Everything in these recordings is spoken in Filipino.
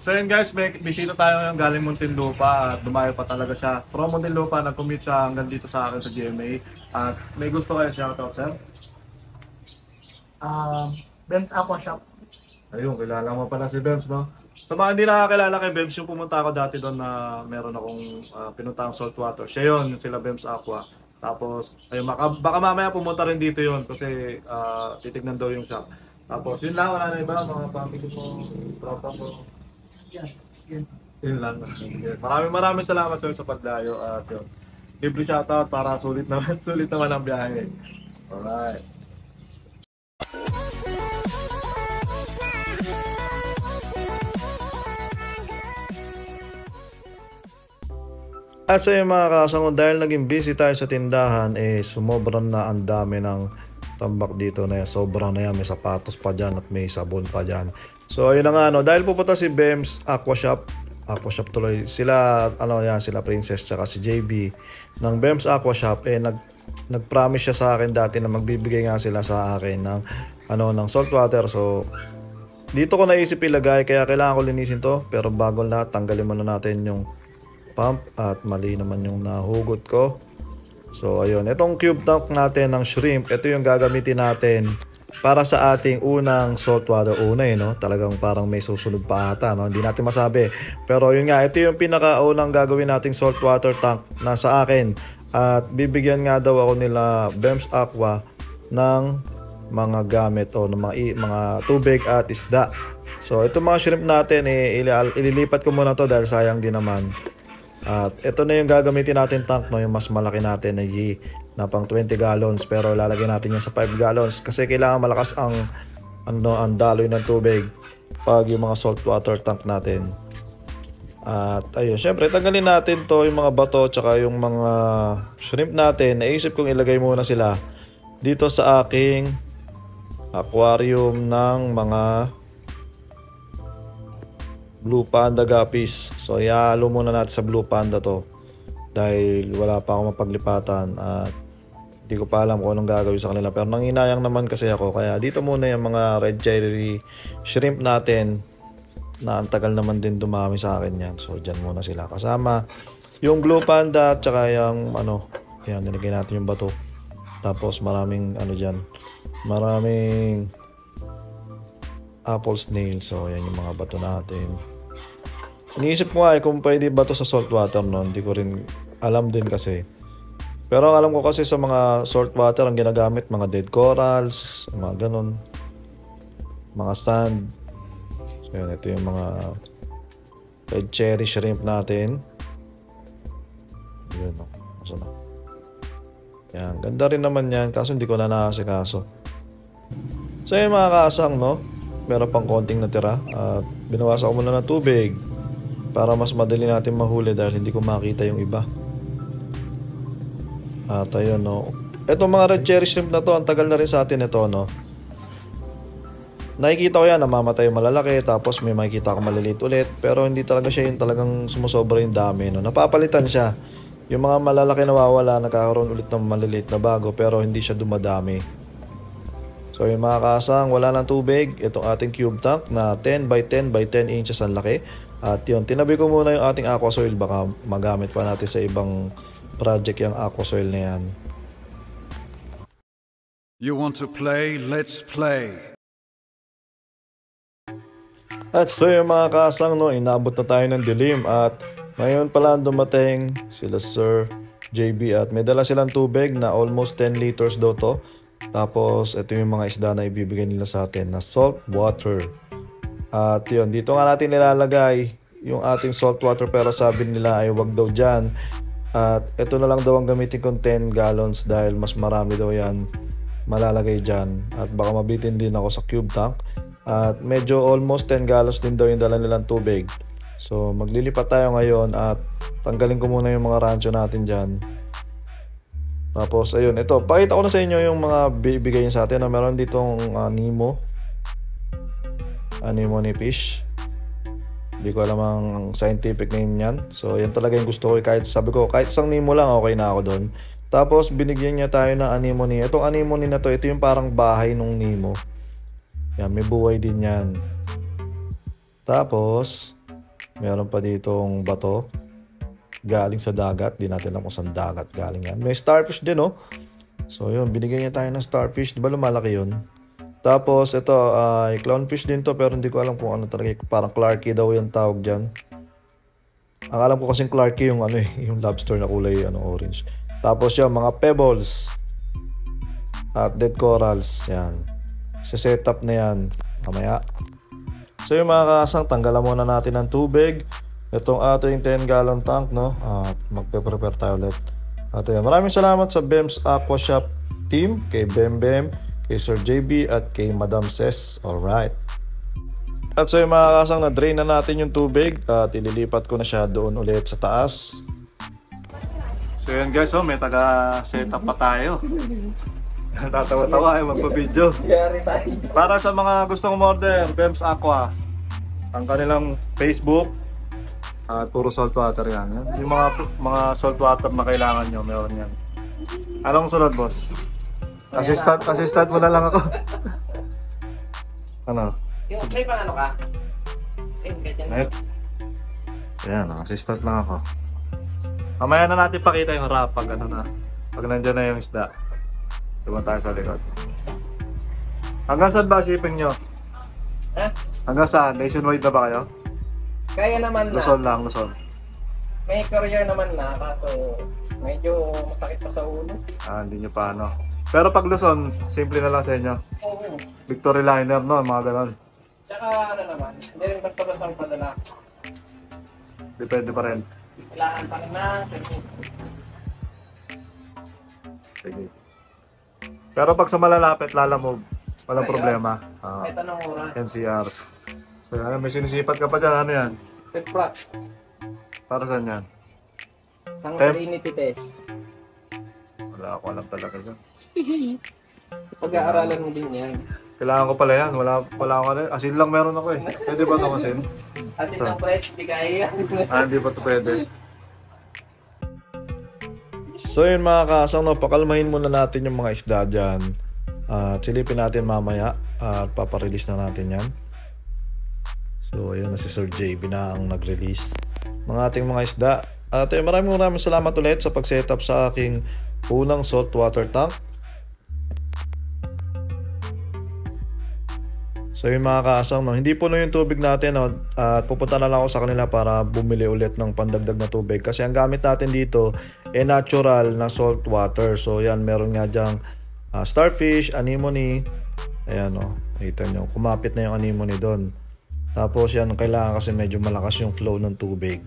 So yun guys, may bisita tayo ngayon galing Muntinlupa at dumayo pa talaga siya. From Muntinlupa, nag-commute siya hanggang dito sa akin sa GMA. At may gusto kayo shoutout, sir? Ben's Aqua Shop. Ayun, kilala mo pala si Bems, no? Sa mga hindi nakakilala kay Bems, yung pumunta ako dati doon na meron akong pinuntang saltwater. Siya yun, yung sila Bems Aqua. Tapos, ayun, baka mamaya pumunta rin dito yun kasi titignan daw yung shop. Tapos, yun lang, wala na iba, mga family mo, tropa mo. Yan. Yun lang. Maraming salamat sir sa pagdayo at yun. Libre shoutout para sulit naman, sulit naman ang biyahe. Alright. At sa mga kasangod, dahil naging busy tayo sa tindahan, sumobran na ang dami ng tambak dito na sobra na yan. May sapatos pa dyan at may sabon pa dyan. So ayun na nga, dahil pupunta si Bems Aqua Shop tuloy, sila, sila Princess tsaka si JB ng Bems Aqua Shop, nag-promise siya sa akin dati na magbibigay nga sila sa akin ng, ng saltwater. So dito ko naisip ilagay, kaya kailangan ko linisin to. Pero bago lahat, tanggalin muna natin yung pump at mali naman yung nahugot ko. So ayun, itong cube tank natin ng shrimp, ito yung gagamitin natin para sa ating unang saltwater. Talagang parang may susunod pa ata, hindi natin masabi. Pero yun nga, ito yung pinakaunang gagawin nating saltwater tank na sa akin. At bibigyan nga daw ako nila Bems Aqua ng mga gamit o ng mga tubig at isda. So itong mga shrimp natin, ililipat ko muna to dahil sayang din naman. At ito na yung gagamitin natin tank, yung mas malaki natin na pang 20 gallons, pero lalagyan natin yan sa 5 gallons kasi kailangan malakas ang daloy ng tubig pag yung mga saltwater tank natin. At ayun, syempre tanggalin natin to, yung mga bato tsaka yung mga shrimp natin. Naisip kong ilagay muna sila dito sa aking aquarium ng mga Blue Panda guppies. So ihalo muna natin sa Blue Panda to dahil wala pa akong mapaglipatan at hindi ko pa alam kung anong gagawin sa kanila, pero nanginayang naman kasi ako, kaya dito muna yung mga red cherry shrimp natin na ang tagal naman din dumami sa akin yan. So dyan muna sila kasama yung Blue Panda at saka yung yan, nilagay natin yung bato. Tapos maraming maraming apple snail. So yan yung mga bato natin. Iniisip ko nga kung pwede ba to sa saltwater, hindi ko rin alam din kasi. Pero ang alam ko kasi sa mga saltwater ang ginagamit mga dead corals, mga ganon, mga sand. So yan, ito yung mga red cherry shrimp natin. Yun, kaso na. Yan, ganda rin naman yan kaso hindi ko na nakasikaso. So yung mga kasang, meron pang konting natira at binawasan ko muna ng tubig para mas madali natin mahuli dahil hindi ko makita yung iba. At ayun, etong mga red cherry shrimp na to, ang tagal na rin sa atin ito, nakikita ko yan, namamatay yung malalaki, tapos may makikita ko maliliit ulit, pero hindi talaga siya yung talagang sumusobra yung dami, napapalitan siya. Yung mga malalaki nawawala, nagkakaroon ulit ng maliliit na bago, pero hindi siya dumadami. So yung mga kasang, wala ng tubig, itong ating cube tank na 10 by 10 by 10 inches ang laki. At yun, tinabi ko muna yung ating aqua soil, baka magamit pa natin sa ibang project yung aqua soil na yan. You want to play? Let's play. At so yung mga kasang, inabot na tayo ng dilim at ngayon pala dumating sila Sir JB at may dala silang tubig na almost 10 liters daw to. Tapos ito yung mga isda na ibibigay nila sa atin na salt water. At yun, dito nga natin nilalagay yung ating salt water, pero sabi nila ay wag daw dyan. At ito na lang daw ang gamitin kong 10 gallons dahil mas marami daw yan malalagay dyan. At baka mabitin din ako sa cube tank. At medyo almost 10 gallons din daw yung dala nilang tubig. So maglilipat tayo ngayon at tanggalin ko muna yung mga rancho natin dyan. Tapos ayun, ito, pakita ko na sa inyo yung mga bibigay niya sa atin. Meron ditong anemone fish. Hindi ko alam ang scientific name niyan. So yan talaga yung gusto ko. Kahit sabi ko, kahit isang Nemo lang, okay na ako doon. Tapos binigyan niya tayo ng anemone. Itong anemone na to, ito yung parang bahay ng Nemo. Yan, may buhay din yan. Tapos Meron pa ditong bato. Galing sa dagat. Di natin alam kung saan dagat galing yan. May starfish din, oh. So, yun. Binigyan niya tayo ng starfish. Di ba lumalaki yun? Tapos, ito, clownfish din to. Pero hindi ko alam kung ano talaga. Parang Clarky daw yung tawag dyan. Ang alam ko kasing Clarky yung yung lobster na kulay orange. Tapos yung mga pebbles at dead corals, yan. Setup na yan mamaya. So yung mga kasang, tanggalan muna natin ng tubig. Itong ating 10 gallon tank, no? At magpe-prepare tayo ulit. At yun, maraming salamat sa BEMS Aqua Shop team, kay Bem, kay Sir JB at kay Madam Ses. Alright. At so yung mga kasang, na-drain na natin yung tubig at ililipat ko na siya doon ulit sa taas. So yun guys, may taga-setup pa tayo. Tatawa-tawa magpa-video. Para sa mga gustong order, BEMS Aqua, ang kanilang Facebook at puro salt water yan. Yung mga salt water na kailangan nyo, meron yan. Anong sunod, boss? Assistant mo na lang ako. Ano? Yung may pang ano ka? Ayan, assistant lang ako. Mamaya na natin pakita yung wrap pag pag nandiyan na yung isda. Tuman tayo sa likod. Hanggang saan ba shipping nyo? Hanggang saan? Nationwide na ba kayo? Kaya naman na. Luzon lang, Luzon. May courier naman na, kaso medyo masakit pa sa ulo. Hindi nyo pa Pero pag Luzon, simple na lang sa inyo. Oo. Victory liner, no? Mga ganon. Tsaka naman, hindi rin basta-basta ang padala. Depende pa rin. Kailangan pa rin natin. Sige. Pero pag sa malalapit, lalamog. Walang problema. May tanong oras. NCRs. So, may sinisipat ka pa dyan. Ano yan? Petprat. Para saan yan? Ang salinity test. Wala ako alam talaga dyan. Pag-aaralan mo din yan. Kailangan ko pala yan. Wala ako ano. Asin lang meron ako eh. Pwede ba ito asin? Asin ng fresh, hindi kaya yan. Hindi pa ito pwede. So yun mga kasang, pakalmahin muna natin yung mga isda dyan. Silipin natin mamaya at paparelease na natin yan. So ayun na si Sir JB na ang nag-release mga ating mga isda. At maraming salamat ulit sa pag-setup sa aking unang saltwater tank. So yung mga kasang, hindi puno yung tubig natin, at pupunta na lang ako sa kanila para bumili ulit ng pandagdag na tubig. Kasi ang gamit natin dito natural na salt water. So yan, meron nga dyang starfish, anemone. Ayan kita nyo, kumapit na yung anemone doon. Tapos yan, kailangan kasi medyo malakas yung flow ng tubig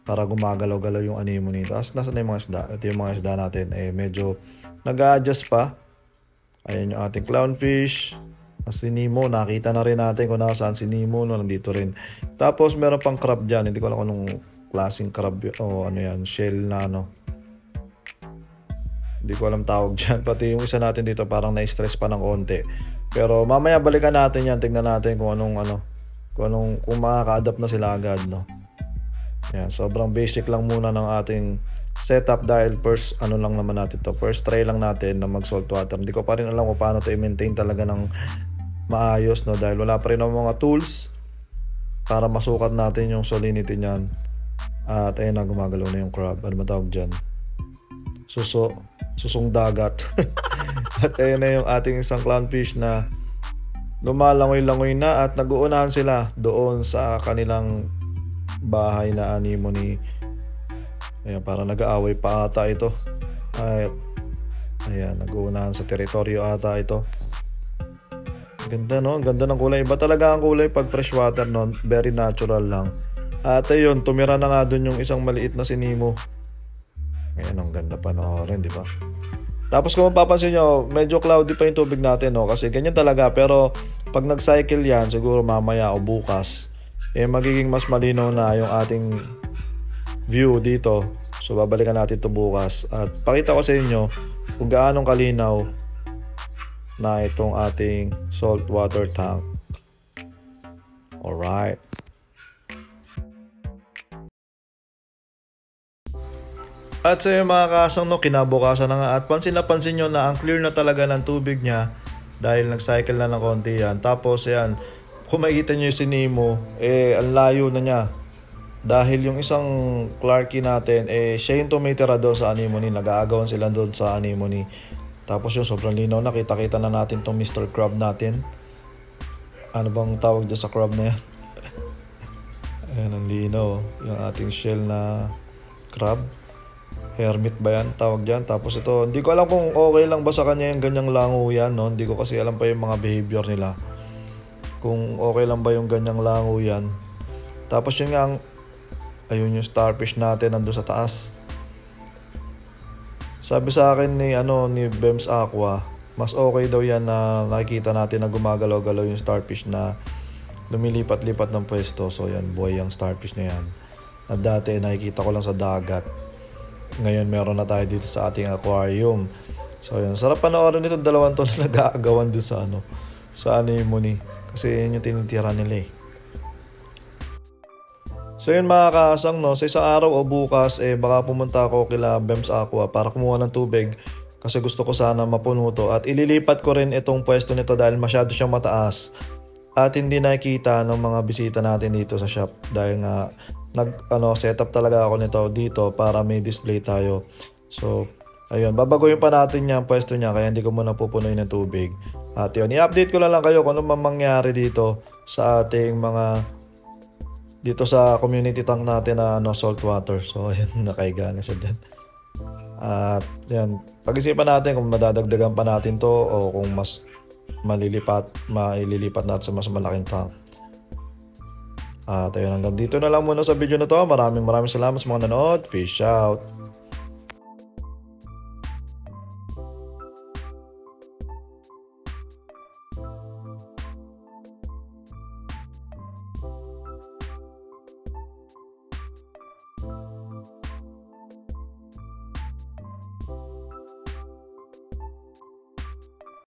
para gumagalaw-galaw yung anemone. Tapos nasa na yung mga isda? Ito yung mga isda natin, medyo nag-a-adjust pa. Ayan yung ating clownfish. Si Nemo, nakita na rin natin kung nasaan si Nemo, nandito rin. Tapos meron pang crab dyan, hindi ko alam kung anong klaseng crab o yan, shell na hindi ko alam tawag dyan. Pati yung isa natin dito parang na-stress pa ng konti. Pero mamaya balikan natin yan, tingnan natin kung kung makaka-adapt na sila agad, Yan, sobrang basic lang muna ng ating setup dahil first lang naman natin to. First try lang natin na mag salt water. Hindi ko pa rin alam kung paano to i-maintain talaga ng maayos, dahil wala pa rin ang mga tools para masukat natin yung salinity niyan. At ayun na, gumagalaw na yung crab. Ano matawag dyan? Susong dagat. At ayun na yung ating isang clownfish na lumalangoy-langoy na at nag-uunahan sila doon sa kanilang bahay na anemone. Ayan, parang nag-aaway pa ata ito. Ayan, nag-uunahan sa teritoryo ata ito. Ganda, Ang ganda ng kulay. Iba talaga ang kulay pag freshwater, Very natural lang. At ayun, tumira na nga dun yung isang maliit na si Nemo. Ayan, ang ganda pa rin, di ba? Tapos kung mapapansin nyo, medyo cloudy pa yung tubig natin, Kasi ganyan talaga. Pero pag nag-cycle yan, siguro mamaya o bukas, magiging mas malinaw na yung ating view dito. So babalikan natin ito bukas. At pakita ko sa inyo kung gaano kalinaw na itong ating saltwater tank. Alright. At sa yung mga kasang, kinabukasan na nga. At pansin nyo na ang clear na talaga ng tubig niya dahil nag-cycle na ng konti yan. Tapos yan, kung makikita nyo yung si Nemo, ang layo na niya. Dahil yung isang Clarkie natin, siya yung tumitira doon sa anemone. Nag-aagawan sila doon sa anemone. Tapos yung sobrang linaw na, kita-kita na natin tong Mr. Crab natin. Ano bang tawag dyan sa crab na yan? Ayan, ang linaw. Yung ating shell na crab. Hermit ba yan? Tawag dyan. Tapos ito, hindi ko alam kung okay lang ba sa kanya yung ganyang lango yan, no? Hindi ko kasi alam pa yung mga behavior nila. Kung okay lang ba yung ganyang lango yan. Tapos yun nga, ayun yung starfish natin nandun sa taas. Sabi sa akin ni Bems Aqua, mas okay daw yan na nakikita natin na gumagalaw-galaw yung starfish na lumilipat-lipat ng pwesto. So yan, buhay yung starfish na yan. At dati nakikita ko lang sa dagat. Ngayon meron na tayo dito sa ating aquarium. So yan, sarap panoorin itong dalawang to na nag-aagawan dun sa anemone. Kasi yun yung tinitira nila eh. So yun mga kaasang, no, sa isang araw o bukas baka pumunta ako kila Bems Aqua para kumuha ng tubig kasi gusto ko sana mapuno to at ililipat ko rin itong pwesto nito dahil masyado siyang mataas at hindi nakikita ng mga bisita natin dito sa shop dahil nga setup talaga ako nito dito para may display tayo. So ayun, babaguhin pa natin yung pwesto niya kaya hindi ko muna pupunuin ng tubig. At yun, i-update ko lang kayo kung ano mangyari dito sa ating dito sa community tank natin na salt water. So ayun, nakaiga na siya dyan. At yan, pag-isipan natin kung madadagdagan pa natin to o kung mas maililipat natin sa mas malaking tank. At ayun, hanggang dito na lang muna sa video na to. Maraming salamat sa mga nanood. Fish out!